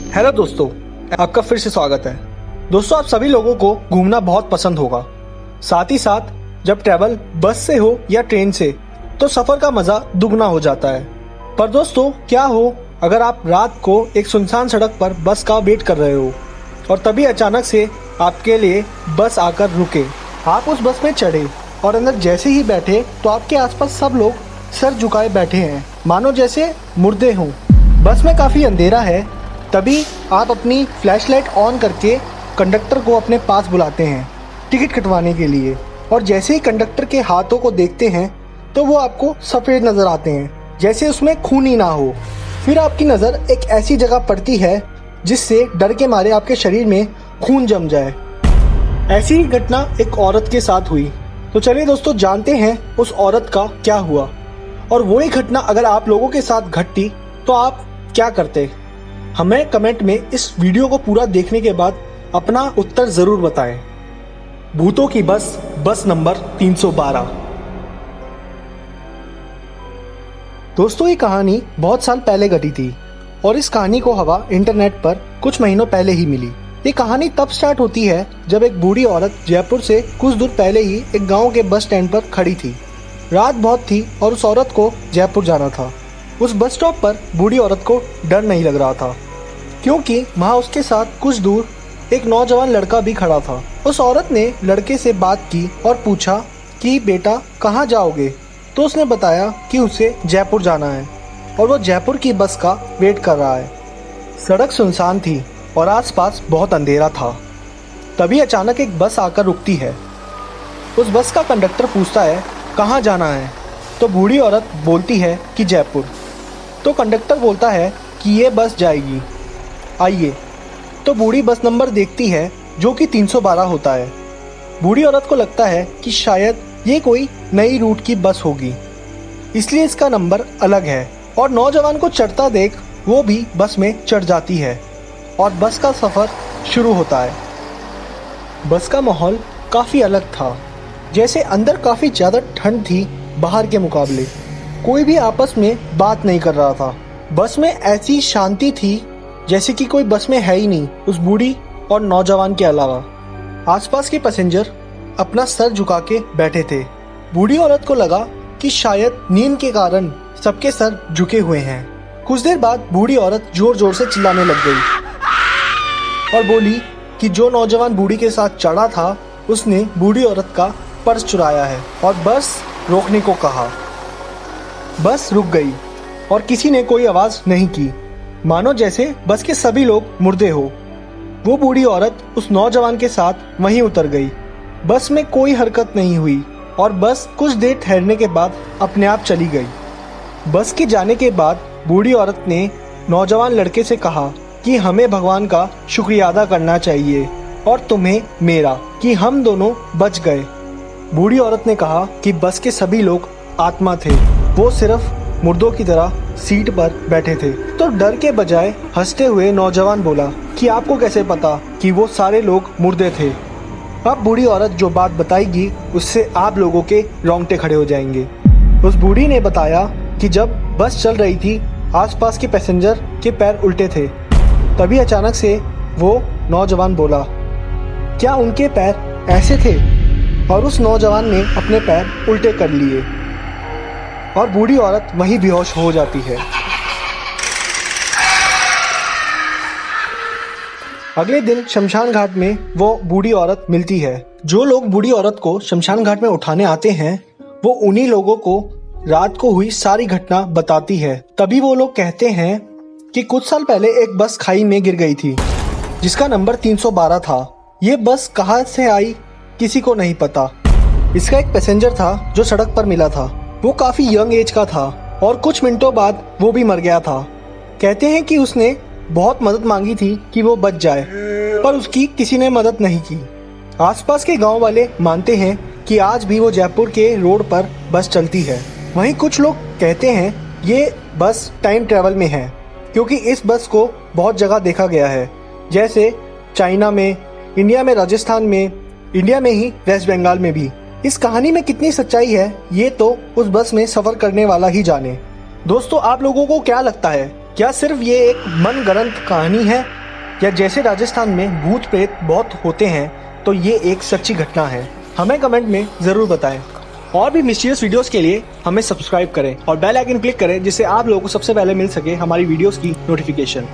Hello दोस्तों, आपका फिर से स्वागत है। दोस्तों, आप सभी लोगों को घूमना बहुत पसंद होगा। साथ ही साथ जब ट्रैवल बस से हो या ट्रेन से तो सफर का मजा दुगना हो जाता है। पर दोस्तों, क्या हो अगर आप रात को एक सुनसान सड़क पर बस का वेट कर रहे हो और तभी अचानक से आपके लिए बस आकर रुके। आप उस बस में चढ़े और अंदर जैसे ही बैठे तो आपके आसपास सब लोग सर झुकाए बैठे हैं, मानो जैसे मुर्दे हों। बस में काफ़ी अंधेरा है। तभी आप अपनी फ्लैशलाइट ऑन करके कंडक्टर को अपने पास बुलाते हैं टिकट कटवाने के लिए, और जैसे ही कंडक्टर के हाथों को देखते हैं तो वो आपको सफ़ेद नज़र आते हैं, जैसे उसमें खून ही ना हो। फिर आपकी नज़र एक ऐसी जगह पड़ती है जिससे डर के मारे आपके शरीर में खून जम जाए। ऐसी ही घटना एक औरत के साथ हुई। तो चलिए दोस्तों, जानते हैं उस औरत का क्या हुआ, और वही घटना अगर आप लोगों के साथ घटती तो आप क्या करते। हमें कमेंट में इस वीडियो को पूरा देखने के बाद अपना उत्तर जरूर बताएं। भूतों की बस नंबर 312। दोस्तों, ये कहानी बहुत साल पहले घटी थी और इस कहानी को हवा इंटरनेट पर कुछ महीनों पहले ही मिली। ये कहानी तब स्टार्ट होती है जब एक बूढ़ी औरत जयपुर से कुछ दूर पहले ही एक गांव के बस स्टैंड पर खड़ी थी। रात बहुत थी और उस औरत को जयपुर जाना था। उस बस स्टॉप पर बूढ़ी औरत को डर नहीं लग रहा था, क्योंकि वहाँ उसके साथ कुछ दूर एक नौजवान लड़का भी खड़ा था। उस औरत ने लड़के से बात की और पूछा कि बेटा कहाँ जाओगे। तो उसने बताया कि उसे जयपुर जाना है और वो जयपुर की बस का वेट कर रहा है। सड़क सुनसान थी और आसपास बहुत अंधेरा था। तभी अचानक एक बस आकर रुकती है। उस बस का कंडक्टर पूछता है कहाँ जाना है। तो बूढ़ी औरत बोलती है कि जयपुर। तो कंडक्टर बोलता है कि ये बस जाएगी, आइए। तो बूढ़ी बस नंबर देखती है जो कि 312 होता है। बूढ़ी औरत को लगता है कि शायद ये कोई नई रूट की बस होगी, इसलिए इसका नंबर अलग है, और नौजवान को चढ़ता देख वो भी बस में चढ़ जाती है और बस का सफ़र शुरू होता है। बस का माहौल काफ़ी अलग था, जैसे अंदर काफ़ी ज़्यादा ठंड थी बाहर के मुकाबले। कोई भी आपस में बात नहीं कर रहा था। बस में ऐसी शांति थी जैसे कि कोई बस में है ही नहीं, उस बूढ़ी और नौजवान के अलावा। आसपास के पैसेंजर अपना सर झुका के बैठे थे। बूढ़ी औरत को लगा कि शायद नींद के कारण सबके सर झुके हुए हैं। कुछ देर बाद बूढ़ी औरत जोर जोर से चिल्लाने लग गई और बोली कि जो नौजवान बूढ़ी के साथ चढ़ा था उसने बूढ़ी औरत का पर्स चुराया है और बस रोकने को कहा। बस रुक गई और किसी ने कोई आवाज नहीं की, मानो जैसे बस के सभी लोग मुर्दे हो। वो बूढ़ी औरत उस नौजवान के साथ वहीं उतर गई। बस में कोई हरकत नहीं हुई और बस कुछ देर ठहरने के बाद अपने आप चली गई। बस के जाने के बाद बूढ़ी औरत ने नौजवान लड़के से कहा कि हमें भगवान का शुक्रिया अदा करना चाहिए और तुम्हें मेरा, कि हम दोनों बच गए। बूढ़ी औरत ने कहा कि बस के सभी लोग आत्मा थे, वो सिर्फ मुर्दों की तरह सीट पर बैठे थे। तो डर के बजाय हंसते हुए नौजवान बोला कि आपको कैसे पता कि वो सारे लोग मुर्दे थे। अब बूढ़ी औरत जो बात बताएगी उससे आप लोगों के रोंगटे खड़े हो जाएंगे। उस बूढ़ी ने बताया कि जब बस चल रही थी आसपास के पैसेंजर के पैर उल्टे थे। तभी अचानक से वो नौजवान बोला क्या उनके पैर ऐसे थे, और उस नौजवान ने अपने पैर उल्टे कर लिए और बूढ़ी औरत वहीं बेहोश हो जाती है। अगले दिन शमशान घाट में वो बूढ़ी औरत मिलती है। जो लोग बूढ़ी औरत को शमशान घाट में उठाने आते हैं वो उन्हीं लोगों को रात को हुई सारी घटना बताती है। तभी वो लोग कहते हैं कि कुछ साल पहले एक बस खाई में गिर गई थी जिसका नंबर 312 था। ये बस कहाँ से आई किसी को नहीं पता। इसका एक पैसेंजर था जो सड़क पर मिला था। वो काफी यंग एज का था और कुछ मिनटों बाद वो भी मर गया था। कहते हैं कि उसने बहुत मदद मांगी थी कि वो बच जाए, पर उसकी किसी ने मदद नहीं की। आसपास के गांव वाले मानते हैं कि आज भी वो जयपुर के रोड पर बस चलती है। वहीं कुछ लोग कहते हैं ये बस टाइम ट्रेवल में है, क्योंकि इस बस को बहुत जगह देखा गया है, जैसे चाइना में, इंडिया में राजस्थान में, इंडिया में ही वेस्ट बंगाल में भी। इस कहानी में कितनी सच्चाई है ये तो उस बस में सफर करने वाला ही जाने। दोस्तों, आप लोगों को क्या लगता है क्या सिर्फ ये एक मनगढ़ंत कहानी है, या जैसे राजस्थान में भूत प्रेत बहुत होते हैं तो ये एक सच्ची घटना है? हमें कमेंट में ज़रूर बताएं। और भी मिस्टीरियस वीडियोस के लिए हमें सब्सक्राइब करें और बेल आइकन क्लिक करें, जिससे आप लोगों को सबसे पहले मिल सके हमारी वीडियोस की नोटिफिकेशन।